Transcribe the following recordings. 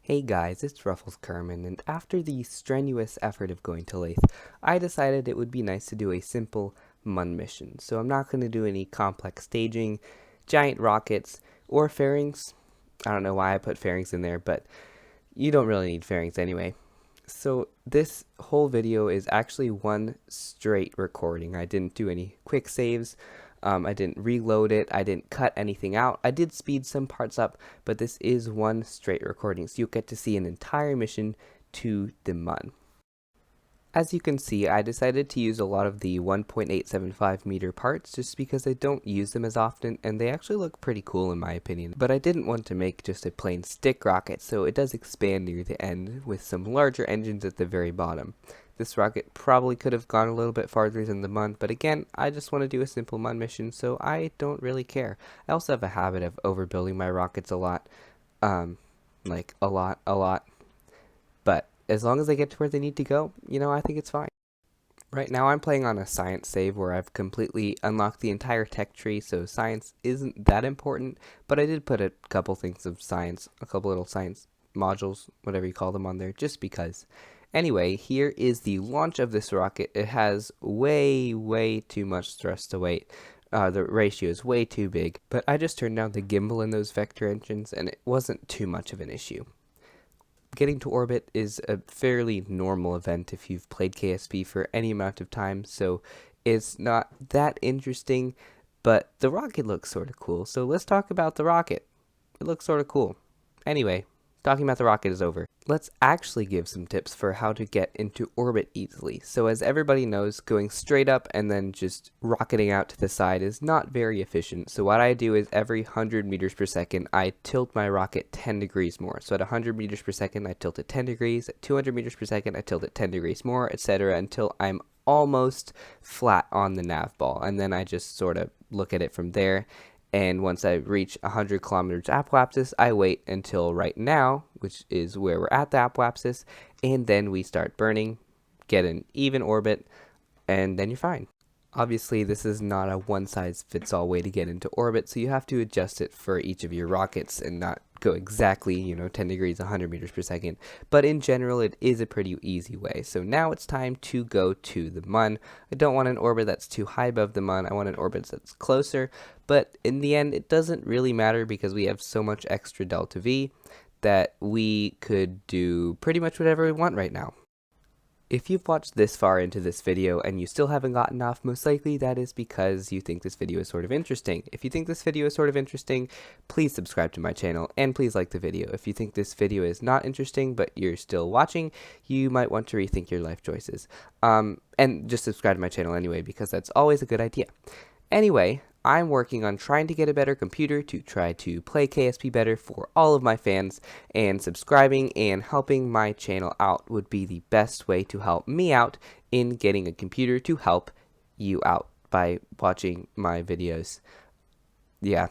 Hey guys, it's Ruffles Kerman, and after the strenuous effort of going to Lathe, I decided it would be nice to do a simple Mun mission. So I'm not going to do any complex staging, giant rockets, or fairings. I don't know why I put fairings in there, but you don't really need fairings anyway. So this whole video is actually one straight recording. I didn't do any quick saves. I didn't reload it. I didn't cut anything out. I did speed some parts up, but this is one straight recording. So you'll get to see an entire mission to the Mun. As you can see, I decided to use a lot of the 1.875 meter parts just because I don't use them as often and they actually look pretty cool in my opinion. But I didn't want to make just a plain stick rocket, so it does expand near the end with some larger engines at the very bottom. This rocket probably could have gone a little bit farther than the Mun, but again, I just want to do a simple Mun mission, so I don't really care. I also have a habit of overbuilding my rockets a lot. Like a lot. But as long as they get to where they need to go, I think it's fine. Right now I'm playing on a science save where I've completely unlocked the entire tech tree, so science isn't that important, but I did put a couple things of science, a couple little science modules, whatever you call them, on there, just because. Anyway, here is the launch of this rocket. It has way too much thrust to weight. The ratio is way too big, but I just turned down the gimbal in those vector engines and it wasn't too much of an issue. Getting to orbit is a fairly normal event if you've played KSP for any amount of time, so it's not that interesting, but the rocket looks sort of cool, so let's talk about the rocket. It looks sort of cool. Anyway, talking about the rocket is over. Let's actually give some tips for how to get into orbit easily. So as everybody knows, going straight up and then just rocketing out to the side is not very efficient. So what I do is every 100 meters per second, I tilt my rocket 10 degrees more. So at 100 meters per second, I tilt it 10 degrees. At 200 meters per second, I tilt it 10 degrees more, etc. until I'm almost flat on the nav ball. And then I just sort of look at it from there. And once I reach 100 kilometers apoapsis, I wait until right now, which is where we're at the apoapsis, and then we start burning, get an even orbit, and then you're fine. Obviously, this is not a one-size-fits-all way to get into orbit, so you have to adjust it for each of your rockets and not go exactly, 10 degrees, 100 meters per second. But in general, it is a pretty easy way. So now it's time to go to the Mun. I don't want an orbit that's too high above the Mun. I want an orbit that's closer. But in the end, it doesn't really matter because we have so much extra delta V that we could do pretty much whatever we want right now. If you've watched this far into this video and you still haven't gotten off, most likely that is because you think this video is sort of interesting. If you think this video is sort of interesting, please subscribe to my channel and please like the video. If you think this video is not interesting but you're still watching, you might want to rethink your life choices. And just subscribe to my channel anyway because that's always a good idea. Anyway, I'm working on trying to get a better computer to try to play KSP better for all of my fans, and subscribing and helping my channel out would be the best way to help me out in getting a computer to help you out by watching my videos. Yeah.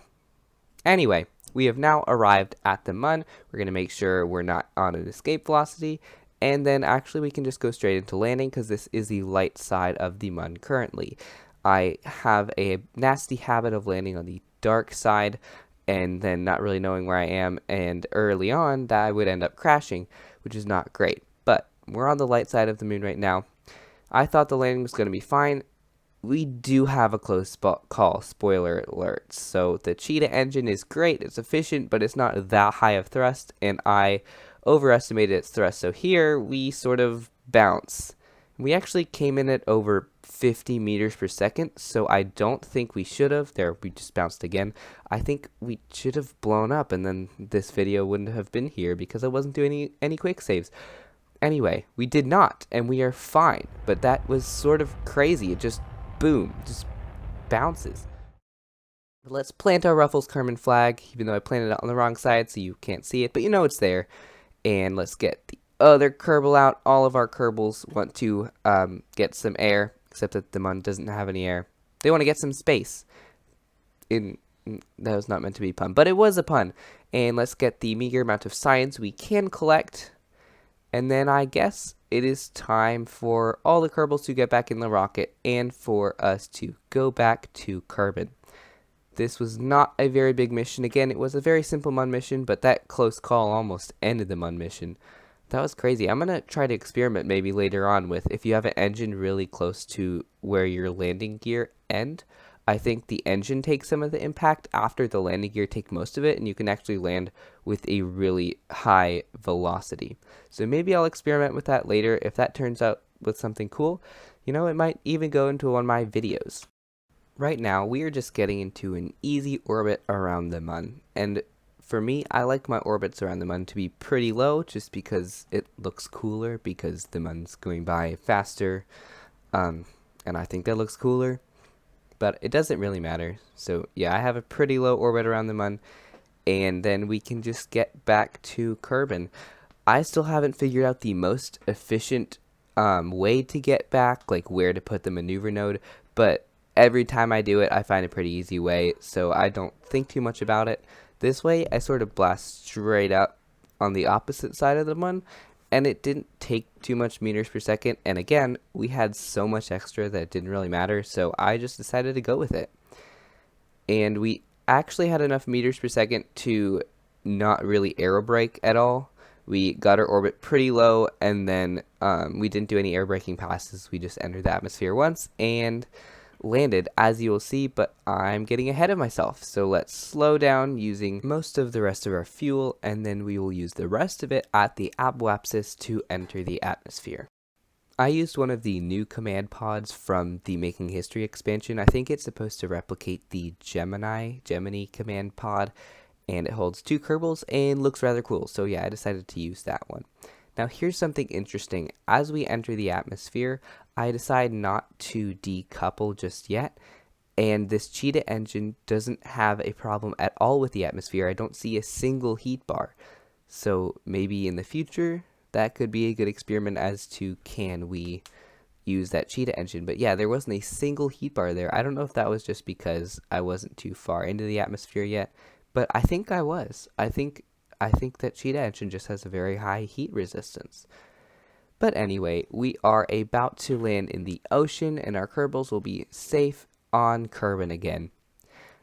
Anyway, we have now arrived at the Mun. We're going to make sure we're not on an escape velocity, and then actually we can just go straight into landing because this is the light side of the Mun currently. I have a nasty habit of landing on the dark side and then not really knowing where I am, and early on that I would end up crashing, which is not great. But we're on the light side of the moon right now. I thought the landing was going to be fine. We do have a close call, spoiler alert. So the Cheetah engine is great, it's efficient, but it's not that high of thrust, and I overestimated its thrust. So here we sort of bounce. We actually came in at over 50 meters per second, so I don't think we should have. There, we just bounced again. I think we should have blown up, and then this video wouldn't have been here because I wasn't doing any quick saves. Anyway, we did not, and we are fine, but that was sort of crazy. It just, boom, just bounces. But let's plant our Ruffles Kerman flag, even though I planted it on the wrong side, so you can't see it, but you know it's there. And let's get the other Kerbal out. All of our Kerbals want to get some air, except that the Mun doesn't have any air. They want to get some space. That was not meant to be a pun, but it was a pun. And let's get the meager amount of science we can collect. And then I guess it is time for all the Kerbals to get back in the rocket and for us to go back to Kerbin. This was not a very big mission. Again, it was a very simple Mun mission, but that close call almost ended the Mun mission. That was crazy. I'm going to try to experiment maybe later on with if you have an engine really close to where your landing gear end. I think the engine takes some of the impact after the landing gear take most of it, and you can actually land with a really high velocity. So maybe I'll experiment with that later. If that turns out with something cool, you know, it might even go into one of my videos. Right now, we are just getting into an easy orbit around the Mun, and for me, I like my orbits around the Mun to be pretty low, just because it looks cooler, because the Mun's going by faster, and I think that looks cooler, but it doesn't really matter. So yeah, I have a pretty low orbit around the Mun, and then we can just get back to Kerbin. I still haven't figured out the most efficient way to get back, like where to put the maneuver node, but every time I do it, I find a pretty easy way, so I don't think too much about it. This way, I sort of blast straight up on the opposite side of the Mun, and it didn't take too much meters per second, and again, we had so much extra that it didn't really matter, so I just decided to go with it. And we actually had enough meters per second to not really aerobrake at all. We got our orbit pretty low, and then we didn't do any air braking passes. We just entered the atmosphere once and landed, as you will see, but I'm getting ahead of myself. So let's slow down using most of the rest of our fuel, and then we will use the rest of it at the apoapsis to enter the atmosphere. I used one of the new command pods from the Making History expansion. I think it's supposed to replicate the Gemini command pod, and it holds 2 Kerbals and looks rather cool. So yeah, I decided to use that one. Now here's something interesting. As we enter the atmosphere, I decide not to decouple just yet, and this Cheetah engine doesn't have a problem at all with the atmosphere. I don't see a single heat bar. So maybe in the future, that could be a good experiment as to can we use that Cheetah engine. But yeah, there wasn't a single heat bar there. I don't know if that was just because I wasn't too far into the atmosphere yet, but I think I was. I think that Cheetah engine just has a very high heat resistance. But anyway, we are about to land in the ocean, and our Kerbals will be safe on Kerbin again.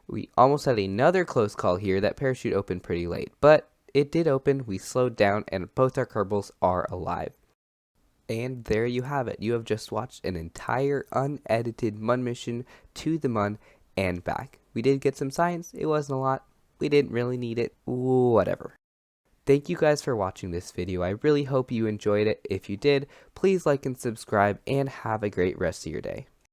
We almost had another close call here. That parachute opened pretty late, but it did open. We slowed down, and both our Kerbals are alive. And there you have it. You have just watched an entire unedited Mun mission to the Mun and back. We did get some science. It wasn't a lot. We didn't really need it. Whatever. Thank you guys for watching this video. I really hope you enjoyed it. If you did, please like and subscribe, and have a great rest of your day.